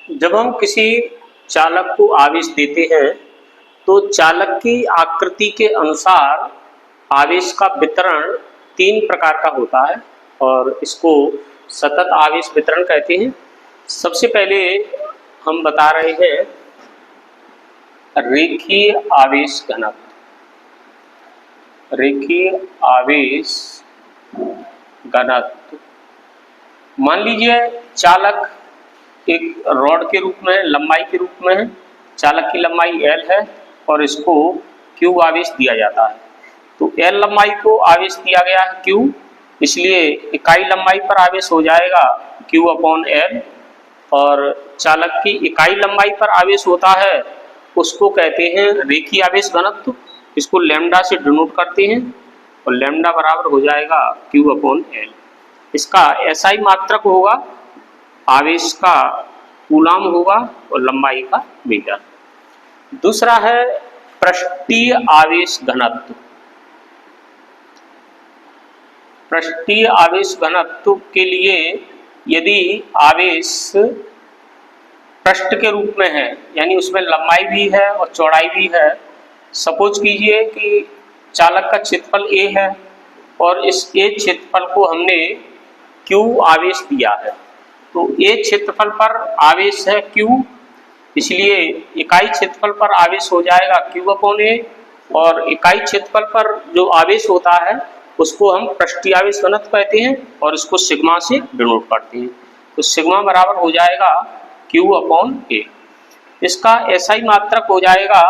जब हम किसी चालक को आवेश देते हैं तो चालक की आकृति के अनुसार आवेश का वितरण तीन प्रकार का होता है और इसको सतत आवेश वितरण कहते हैं। सबसे पहले हम बता रहे हैं रेखीय आवेश घनत्व। रेखीय आवेश घनत्व, मान लीजिए चालक एक रॉड के रूप में, लंबाई के रूप में है। चालक की लंबाई L है और इसको Q आवेश दिया जाता है। तो L लंबाई को आवेश दिया गया है Q, इसलिए इकाई लंबाई पर आवेश हो जाएगा Q/L। और चालक की इकाई लंबाई पर आवेश होता है उसको कहते हैं रेखीय आवेश घनत्व। इसको लैम्डा से डिनोट करते हैं और लैम्डा बराबर हो जाएगा Q/L। इसका SI मात्रक होगा, आवेश का कूलाम होगा और लंबाई का मीटर। दूसरा है पृष्ठीय आवेश घनत्व। पृष्ठीय आवेश घनत्व के लिए यदि आवेश पृष्ठ के रूप में है, यानी उसमें लंबाई भी है और चौड़ाई भी है। सपोज कीजिए कि चालक का क्षेत्रफल A है और इस A क्षेत्रफल को हमने Q आवेश दिया है। तो A क्षेत्रफल पर आवेश है Q, इसलिए इकाई क्षेत्रफल पर आवेश हो जाएगा Q/A और इकाई क्षेत्रफल पर जो आवेश होता है उसको हम पृष्ठीय आवेश घनत्व कहते हैं और इसको सिग्मा से डिनोट करते हैं। तो सिग्मा बराबर हो जाएगा Q/A। इसका SI मात्रक हो जाएगा,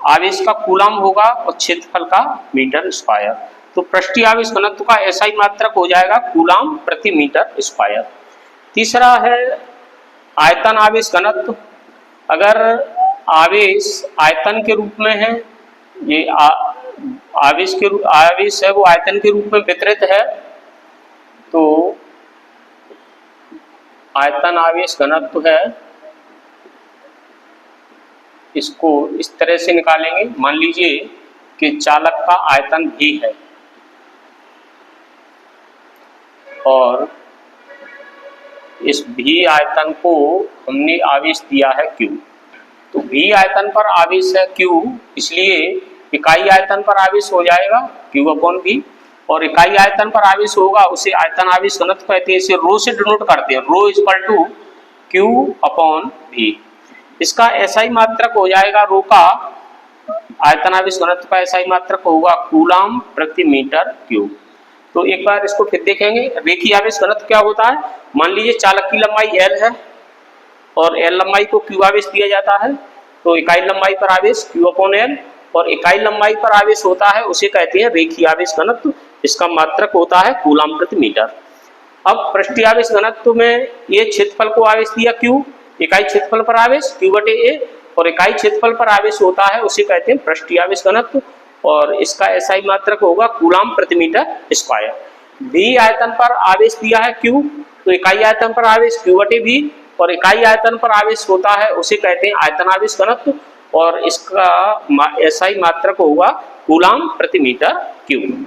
आवेश का कूलाम होगा और क्षेत्रफल का मीटर स्क्वायर। तो पृष्ठीय आवेश घनत्व का SI मात्रक हो जाएगा कूलाम प्रति मीटर स्क्वायर। तीसरा है आयतन आवेश घनत्व। अगर आवेश आयतन के रूप में है, ये आवेश है वो आयतन के रूप में वितरित है, तो आयतन आवेश घनत्व है, इसको इस तरह से निकालेंगे। मान लीजिए कि चालक का आयतन V है और इस V आयतन को हमने आवेश दिया है Q। तो V आयतन पर आवेश है Q, इसलिए इकाई आयतन पर आवेश हो जाएगा Q/V और इकाई आयतन पर आवेश होगा उसे आयतन आवेश घनत्व कहते हैं। इसे रो से डिनोट करते हैं, रो Q/V। इसका SI मात्रक हो जाएगा, रो का आयतन आवेश घनत्व का SI मात्रक होगा कूलाम प्रति मीटर क्यूब। तो एक बार इसको फिर देखेंगे। रेखीय आवेश घनत्व क्या होता है? मान लीजिए चालक की लंबाई L है और L लंबाई को Q आवेश दिया जाता है, तो इकाई लंबाई पर आवेश Q/L और इकाई लंबाई पर आवेश होता है उसे कहते हैं रेखीय आवेश घनत्व। इसका मात्रक होता है कूलाम प्रति मीटर। अब पृष्ठीय आवेश घनत्व में ये क्षेत्रफल को आवेश दिया Q, इकाई क्षेत्रफल पर आवेश Q/A और इकाई क्षेत्रफल पर आवेश होता है उसे कहते हैं पृष्ठीय आवेश घनत्व और इसका SI मात्रक होगा कूलाम प्रति मीटर स्क्वायर। V आयतन पर आवेश दिया है Q, तो इकाई आयतन पर आवेश Q/V और इकाई आयतन पर आवेश होता है उसे कहते हैं आयतन आवेश घनत्व और इसका SI मात्रक होगा कूलाम प्रति मीटर क्यूब।